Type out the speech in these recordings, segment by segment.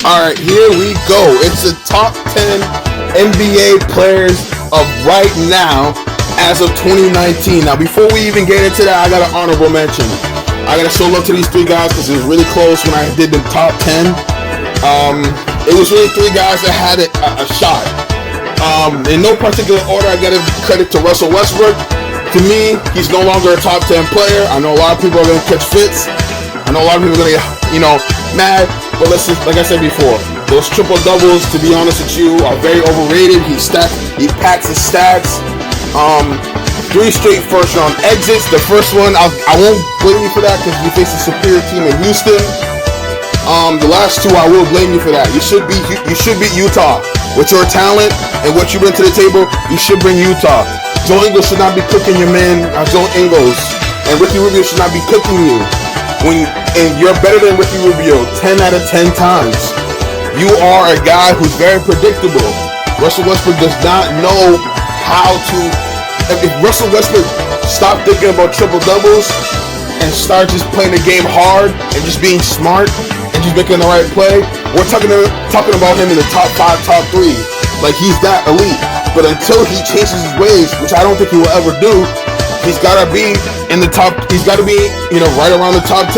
Alright, here we go. It's the top 10 NBA players of right now as of 2019. Now, before we even get into that, I got an honorable mention. I got to show love to these three guys because it was really close when I did the top 10. It was really three guys that had a shot. In no particular order, I got to give credit to Russell Westbrook. To me, he's no longer a top 10 player. I know a lot of people are going to catch fits. I know a lot of people are going to get, mad. But listen, like I said before, those triple doubles, to be honest with you, are very overrated. He packs his stats. 3 straight first round exits. The first one, I won't blame you for that because you faced a superior team in Houston. The last 2, I will blame you for that. You should beat Utah with your talent and what you bring to the table. You should bring Utah. Joe Ingles should not be cooking your man. Joe Ingles and Ricky Rubio should not be cooking you. And you're better than Ricky Rubio 10 out of 10 times. You are a guy who's very predictable. Russell Westbrook does not know how to. If Russell Westbrook stopped thinking about triple doubles and start just playing the game hard and just being smart and just making the right play, we're talking about him in the top 5, top 3. Like, he's that elite. But until he changes his ways, which I don't think he will ever do, he's gotta be in the top. He's gotta be, right around the top 10.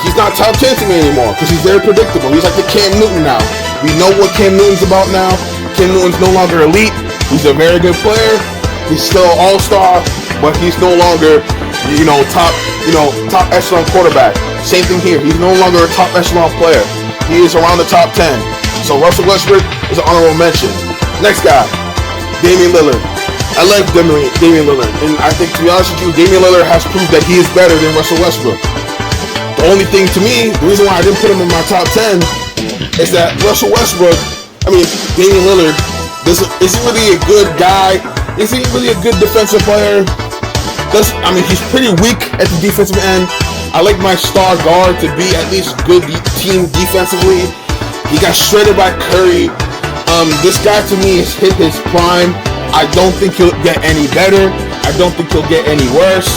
He's not top 10 to me anymore because he's very predictable. He's like the Cam Newton now. We know what Cam Newton's about now. Cam Newton's no longer elite. He's a very good player. He's still all-star, but he's no longer, top echelon quarterback. Same thing here. He's no longer a top echelon player. He is around the top 10. So Russell Westbrook is an honorable mention. Next guy, Damian Lillard. I like Damian Lillard, and I think, to be honest with you, Damian Lillard has proved that he is better than Russell Westbrook. The only thing to me, the reason why I didn't put him in my top 10 is that Damian Lillard isn't really a good guy. Isn't he really a good defensive player? He's pretty weak at the defensive end. I like my star guard to be at least good team defensively. He got shredded by Curry. This guy to me has hit his prime. I don't think he'll get any better. I don't think he'll get any worse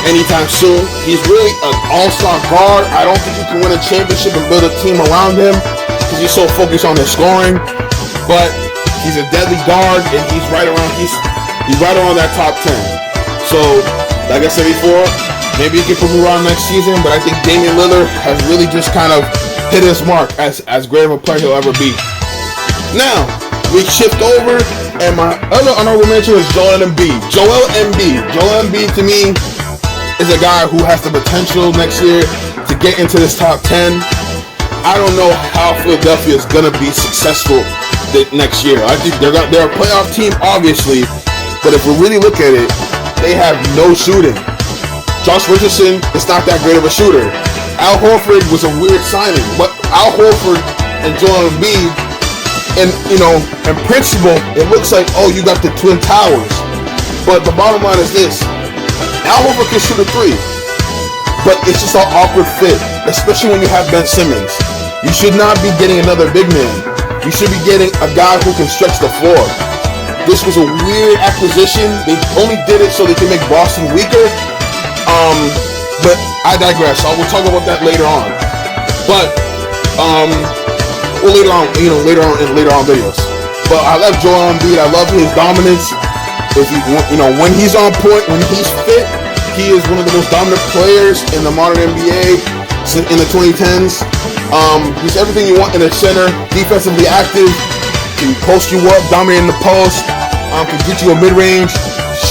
anytime soon. He's really an all-star guard. I don't think you can win a championship and build a team around him because he's so focused on his scoring. But he's a deadly guard, and he's right around that top 10. So, like I said before, maybe he can prove me wrong next season, but I think Damian Lillard has really just kind of hit his mark as great of a player he'll ever be. Now, we shift over, and my other honorable mention is Joel Embiid. Joel Embiid, to me, is a guy who has the potential next year to get into this top 10. I don't know how Philadelphia is going to be successful next year. I think they're a playoff team, obviously, but if we really look at it, they have no shooting. Josh Richardson is not that great of a shooter. Al Horford was a weird signing, but Al Horford and Joel Embiid, and in principle, it looks like, you got the Twin Towers. But the bottom line is this: Al Horford can shoot a 3, but it's just an awkward fit, especially when you have Ben Simmons. You should not be getting another big man. You should be getting a guy who can stretch the floor. This was a weird acquisition. They only did it so they can make Boston weaker. But I digress. I will talk about that later on. But later on videos. But I love Joel Embiid. I love his dominance. When he's on point, when he's fit, he is one of the most dominant players in the modern NBA in the 2010s. He's everything you want in a center. Defensively active, can post you up, dominating the post. Can get you a mid-range.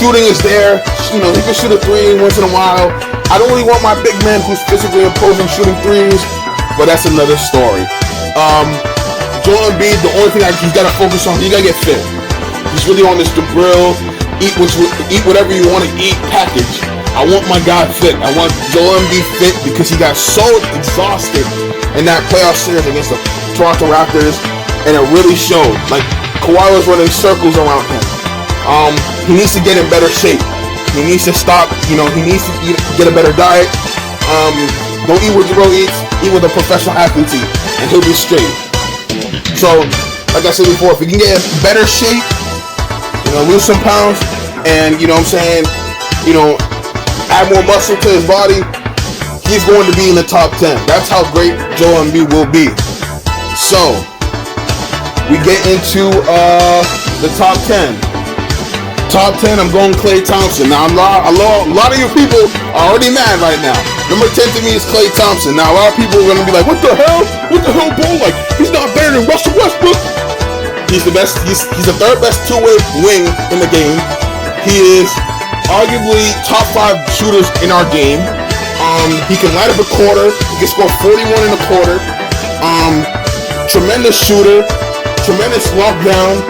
Shooting is there. He can shoot a 3 once in a while. I don't really want my big man who's physically opposing shooting 3s, but that's another story. Joel Embiid, the only thing he's got to focus on, he got to get fit. He's really on this Jabrilly, eat whatever you want to eat package. I want my guy fit. I want Joel Embiid fit because he got so exhausted in that playoff series against the Toronto Raptors, and it really showed. Like, Kawhi was running circles around him. He needs to get in better shape. He needs to stop. He needs to get a better diet. Don't eat what Jabrilly eats. Eat what a professional athlete eats, and he'll be straight. So, like I said before, if he can get in better shape, lose some pounds, and add more muscle to his body, he's going to be in the top 10. That's how great Joel Embiid will be. So, we get into the top 10. Top 10, I'm going Klay Thompson. Now, a lot of you people are already mad right now. Number 10 to me is Klay Thompson. Now, a lot of people are going to be like, what the hell? What the hell, bro? Like, he's not better than Russell Westbrook. He's the best. He's the third best two-way wing in the game. He is arguably top 5 shooters in our game. He can light up a quarter. He can score 41 in a quarter. Tremendous shooter. Tremendous lockdown.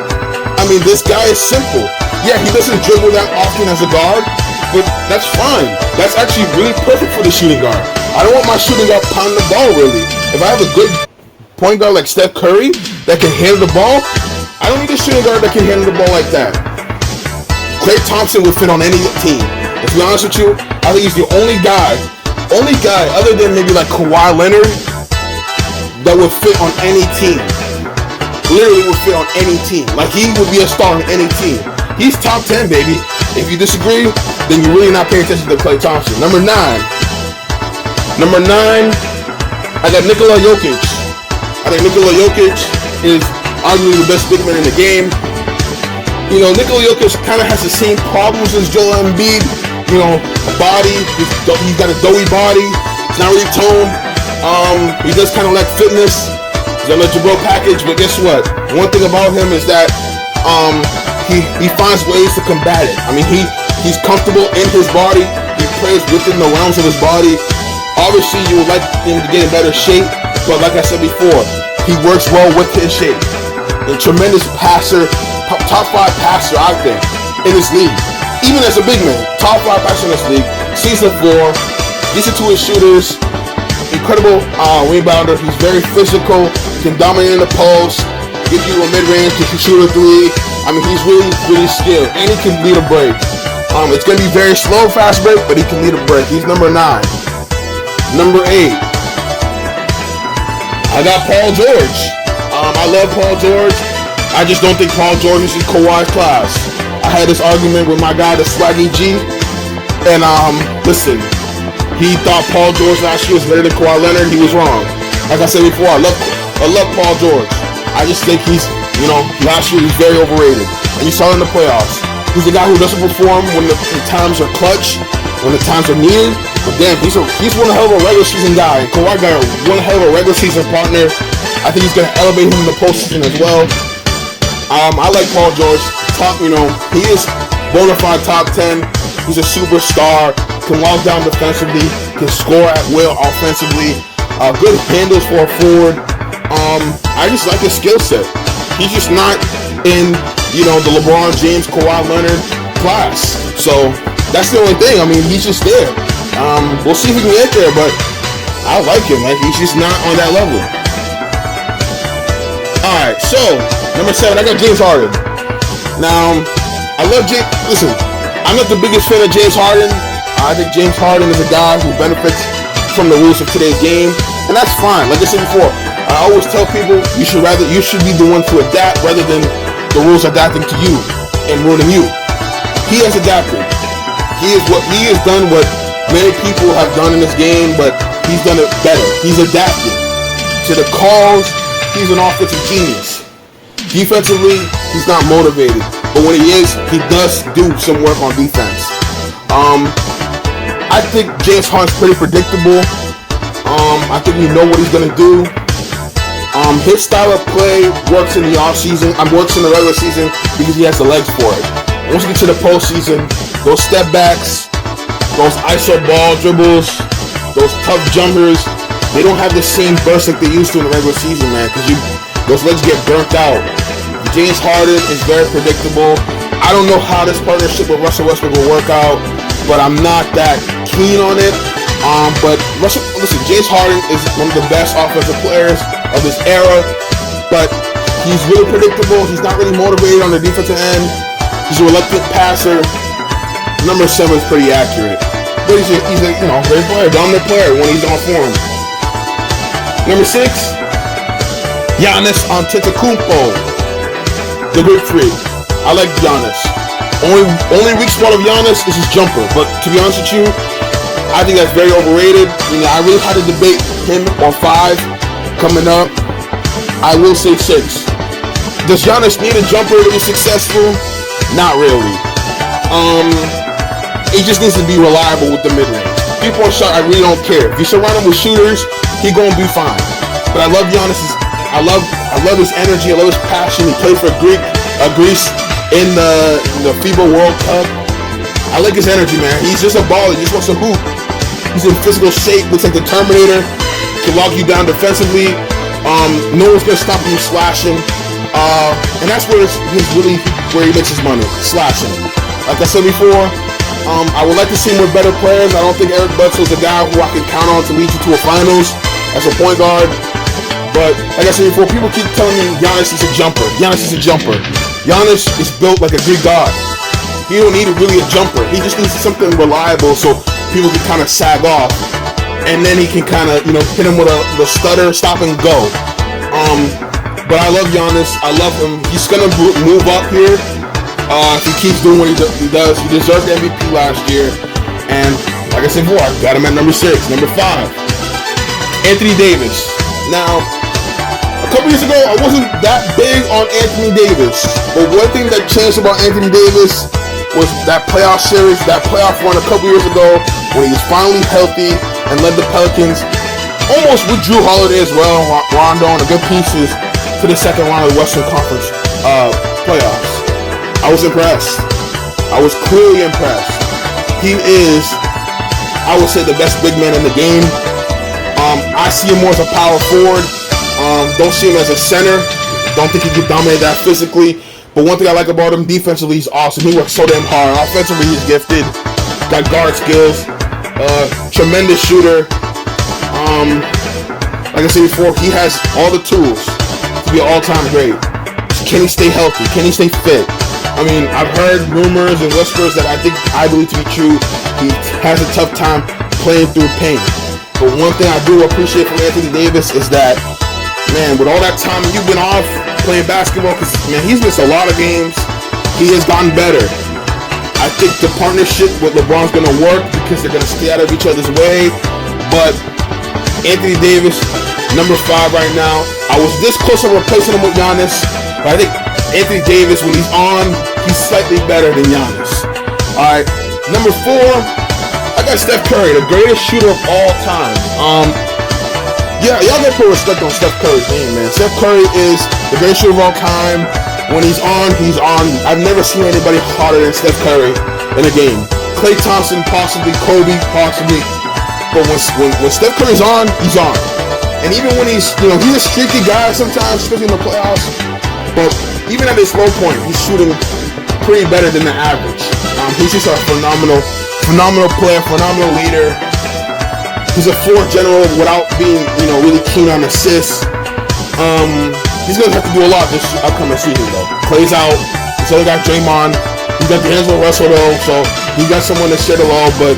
I mean, this guy is simple. Yeah, he doesn't dribble that often as a guard, but that's fine. That's actually really perfect for the shooting guard. I don't want my shooting guard pounding the ball, really. If I have a good point guard like Steph Curry that can handle the ball, I don't need a shooting guard that can handle the ball like that. Klay Thompson would fit on any team. To be honest with you, I think he's the only guy other than maybe like Kawhi Leonard that would fit on any team. Literally would fit on any team. Like, he would be a star on any team. He's top 10, baby. If you disagree, then you're really not paying attention to Klay Thompson. Number 9. I got Nikola Jokic. I think Nikola Jokic is arguably the best big man in the game. You know, Nikola Jokic kind of has the same problems as Joel Embiid. You know, a body. He's got a doughy body. It's not really toned. He does kind of like fitness. He's on the Jabrilly package, but guess what? One thing about him is that he finds ways to combat it. I mean, he's comfortable in his body. He plays within the realms of his body. Obviously, you would like him to get in better shape, but like I said before, he works well with his shape. A tremendous passer, top 5 passer out there in this league. Even as a big man, top 5 passer in this league. Sees the floor, decent to his shooters, incredible rebounder. He's very physical, can dominate in the post, give you a mid-range, can shoot a 3. I mean, he's really, really skilled, and he can lead a break. It's going to be very slow, fast break, but he can lead a break. He's number 9. Number 8. I got Paul George. I love Paul George. I just don't think Paul George is in Kawhi's class. I had this argument with my guy, the Swaggy G, and listen, he thought Paul George last year was better than Kawhi Leonard. He was wrong. Like I said before, I love Paul George. I just think he's, you know, last year he's very overrated. And you saw it in the playoffs. He's a guy who doesn't perform when the times are clutch, when the times are needed. But damn, he's one hell of a regular season guy. And Kawhi got one hell of a regular season partner. I think he's going to elevate him in the postseason as well. I like Paul George. He is bona fide top 10. He's a superstar. Can lock down defensively. Can score at will offensively. Good handles for a forward. I just like his skill set. He's just not in, the LeBron James, Kawhi Leonard class. So that's the only thing. I mean, he's just there. We'll see if he can get there, but I like him. Like, he's just not on that level. Alright, so number 7, I got James Harden. Now, I love James. Listen, I'm not the biggest fan of James Harden. I think James Harden is a guy who benefits from the rules of today's game, and that's fine. Like I said before, I always tell people you should be the one to adapt rather than the rules adapting to you and ruining you. He has adapted. He has done what many people have done in this game, but he's done it better. He's adapted to the calls. He's an offensive genius. Defensively, he's not motivated, but when he is, he does do some work on defense. I think James Harden's pretty predictable. I think we know what he's gonna do. His style of play works in the offseason. Works in the regular season because he has the legs for it. Once you get to the postseason, those step backs, those iso ball dribbles, those tough jumpers, they don't have the same burst like they used to in the regular season, man. Because those legs get burnt out. James Harden is very predictable. I don't know how this partnership with Russell Westbrook will work out, but I'm not that keen on it. But James Harden is one of the best offensive players of this era, but he's really predictable. He's not really motivated on the defensive end. He's a reluctant passer. Number 7 is pretty accurate, but he's a great player, dominant player when he's on form. Number 6, Giannis Antetokounmpo, the Greek Freak. I like Giannis. Only weak spot of Giannis is his jumper, but to be honest with you, I think that's very overrated. I really had to debate him or 5 coming up. I will say 6. Does Giannis need a jumper to be successful? Not really. He just needs to be reliable with the mid-range. People on shot, I really don't care. If you surround him with shooters, he gonna be fine. But I love Giannis. I love his energy. I love his passion. He played for Greece in the FIBA World Cup. I like his energy, man. He's just a baller. He just wants to hoop. He's in physical shape. Looks like the Terminator. Can lock you down defensively. No one's gonna stop him slashing. And that's where he's really where he makes his money, slashing. Like I said before, I would like to see him with better players. I don't think Eric Bledsoe's a guy who I can count on to lead you to a finals as a point guard. But like I said before, people keep telling me Giannis is a jumper. Giannis is a jumper. Giannis is built like a Greek god. He don't need really a jumper. He just needs something reliable so people can kind of sag off, and then he can kind of hit him with a stutter, stop and go. But I love Giannis. I love him. He's gonna move up here if he keeps doing what he does. He deserved the MVP last year, and like I said before, I got him at number 6. Number 5, Anthony Davis. Now, a couple years ago, I wasn't that big on Anthony Davis, but one thing that changed about Anthony Davis was that playoff series, that playoff run a couple years ago when he was finally healthy and led the Pelicans, almost with Drew Holiday as well, Rondo and the good pieces, to the second round of the Western Conference playoffs. I was impressed. I was clearly impressed. He is, I would say, the best big man in the game. I see him more as a power forward. Don't see him as a center. Don't think he can dominate that physically. But one thing I like about him, defensively, he's awesome. He works so damn hard. Offensively, he's gifted. Got guard skills. Tremendous shooter. Like I said before, he has all the tools to be an all-time great. Can he stay healthy? Can he stay fit? I mean, I've heard rumors and whispers that I believe to be true. He has a tough time playing through pain. But one thing I do appreciate from Anthony Davis is that, man, with all that time you've been off playing basketball, because, man, he's missed a lot of games. He has gotten better. I think the partnership with LeBron's going to work because they're going to stay out of each other's way. But Anthony Davis, number 5 right now. I was this close to replacing him with Giannis, but I think Anthony Davis, when he's on, he's slightly better than Giannis. All right, number 4, I got Steph Curry, the greatest shooter of all time. Yeah, y'all gotta put respect on Steph Curry's name, man. Steph Curry is the greatest shooter of all time. When he's on, he's on. I've never seen anybody harder than Steph Curry in a game. Klay Thompson, possibly. Kobe, possibly. But when Steph Curry's on, he's on. And even when he's a streaky guy sometimes, especially in the playoffs. But even at his low point, he's shooting pretty better than the average. He's just a phenomenal player, phenomenal leader. He's a floor general without being, really keen on assists. He's gonna have to do a lot this upcoming season, though. Clay's out. He's only got Draymond. He's got D'Angelo Russell, though, so he's got someone to share the load. But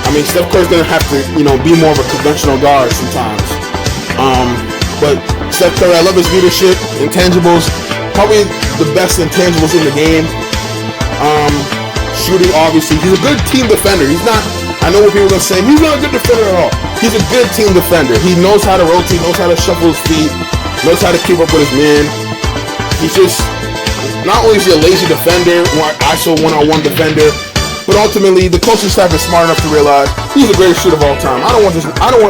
I mean, Steph Curry's gonna have to, be more of a conventional guard sometimes. But Steph Curry, I love his leadership, intangibles, probably the best intangibles in the game. Shooting, obviously, he's a good team defender. He's not. I know what people are gonna say. He's not a good defender at all. He's a good team defender. He knows how to rotate, knows how to shuffle his feet, knows how to keep up with his man. He's just not only is he a lazy defender, or ISO one-on-one defender, but ultimately the coaching staff is smart enough to realize he's the greatest shooter of all time. I don't want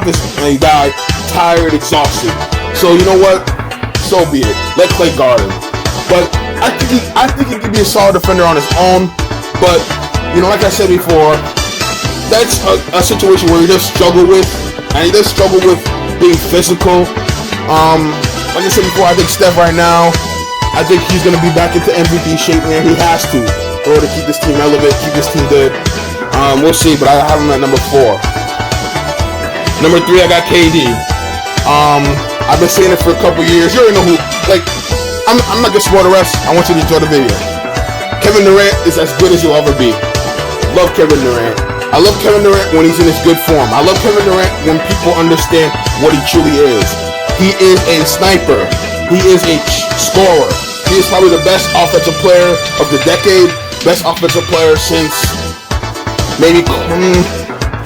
this guy tired, exhausted. So you know what? So be it. Let Klay guard him. But I think he could be a solid defender on his own. But like I said before, that's a situation where he does struggle with, and he does struggle with being physical. Like I said before, I think Steph right now, I think he's going to be back into MVP shape, man. He has to in order to keep this team relevant, keep this team good. We'll see, but I have him at number 4. Number 3, I got KD. I've been saying it for a couple years. You already know who. I'm not going to spoil the rest. I want you to enjoy the video. Kevin Durant is as good as you'll ever be. Love Kevin Durant. I love Kevin Durant when he's in his good form. I love Kevin Durant when people understand what he truly is. He is a sniper. He is a scorer. He is probably the best offensive player of the decade. Best offensive player since maybe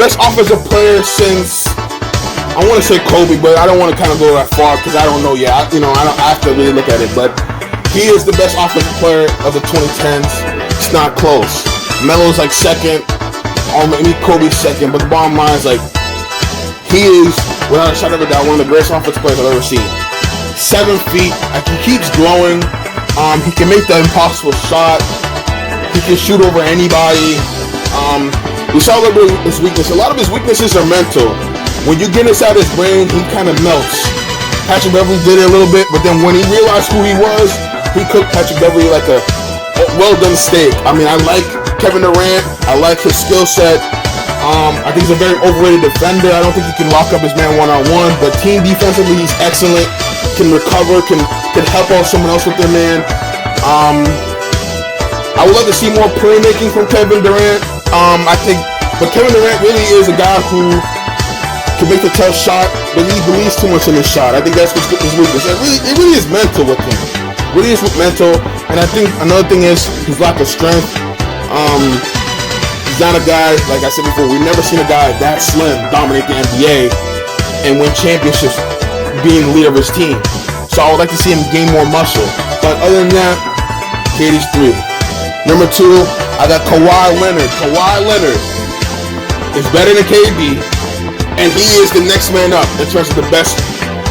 best offensive player since, I want to say Kobe, but I don't want to kind of go that far because I don't know yet. I have to really look at it, but he is the best offensive player of the 2010s. It's not close. Melo's like second, or maybe Kobe's second, but the bottom line is like, he is, without a shadow of a doubt, one of the greatest offensive players I've ever seen. 7 feet, he keeps growing. He can make the impossible shot. He can shoot over anybody. We saw a little bit of his weakness. A lot of his weaknesses are mental. When you get inside his brain, he kind of melts. Patrick Beverley did it a little bit, but then when he realized who he was, he cooked Patrick Beverley like a well-done steak. I mean, I like Kevin Durant. I like his skill set. I think he's a very overrated defender. I don't think he can lock up his man one-on-one, but team defensively, he's excellent. Can recover, can help out someone else with their man. I would love to see more playmaking from Kevin Durant. But Kevin Durant really is a guy who can make the tough shot, but he believes too much in his shot. I think that's his weakness. It really is mental with him. Really is mental, and I think another thing is his lack of strength. He's not a guy, like I said before, we've never seen a guy that slim dominate the NBA and win championships being the leader of his team. So I would like to see him gain more muscle. But other than that, KD's 3. Number 2, I got Kawhi Leonard. Kawhi Leonard is better than KD, and he is the next man up in terms of the best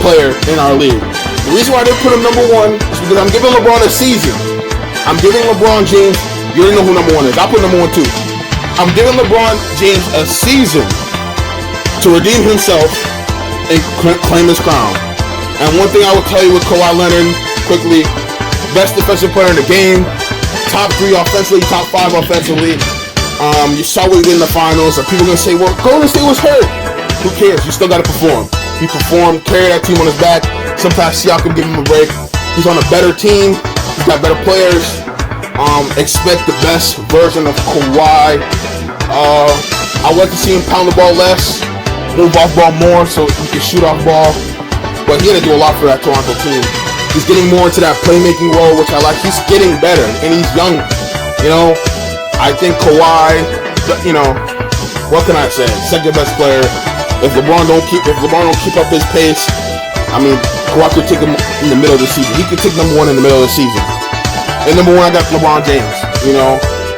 player in our league. The reason why I didn't put him number 1 is because I'm giving LeBron a season. I'm giving LeBron James, you already know who number 1 is. I'll put number 1 too. I'm giving LeBron James a season to redeem himself and claim his crown. And one thing I will tell you with Kawhi Leonard, quickly, best defensive player in the game, top 3 offensively, top 5 offensively. You saw what he did in the finals. People are going to say, well, Golden State was hurt. Who cares? You still got to perform. He performed, carried that team on his back. Sometimes Siakam give him a break. He's on a better team. He's got better players. Expect the best version of Kawhi. I would like to see him pound the ball less, move off ball more so he can shoot off ball. But he had to do a lot for that Toronto team. He's getting more into that playmaking role, which I like. He's getting better, and he's young. I think Kawhi, what can I say? Second best player. If LeBron don't keep up his pace, I mean, Kawhi could take him in the middle of the season. He could take number 1 in the middle of the season. And number 1, I got LeBron James.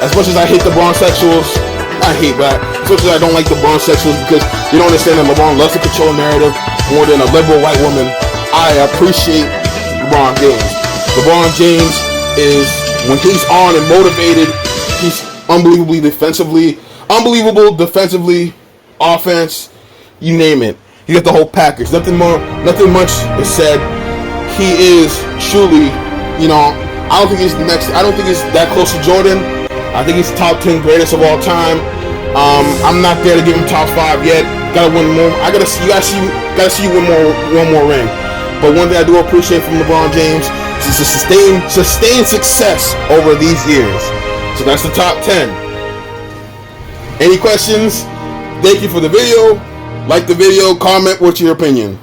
As much as I hate the Bronsexuals, but as much as I don't like the Bronsexuals because you don't understand that LeBron loves to control a narrative more than a liberal white woman, I appreciate LeBron James. LeBron James is, when he's on and motivated, he's unbelievable defensively, offense, you name it. You get the whole package. Nothing much is said. He is truly, I don't think he's that close to Jordan. I think he's top 10 greatest of all time. I'm not there to give him top 5 yet. Gotta win more. You gotta see you win one more ring. But one thing I do appreciate from LeBron James is the sustained success over these years. So that's the top 10. Any questions? Thank you for the video. Like the video, comment what's your opinion.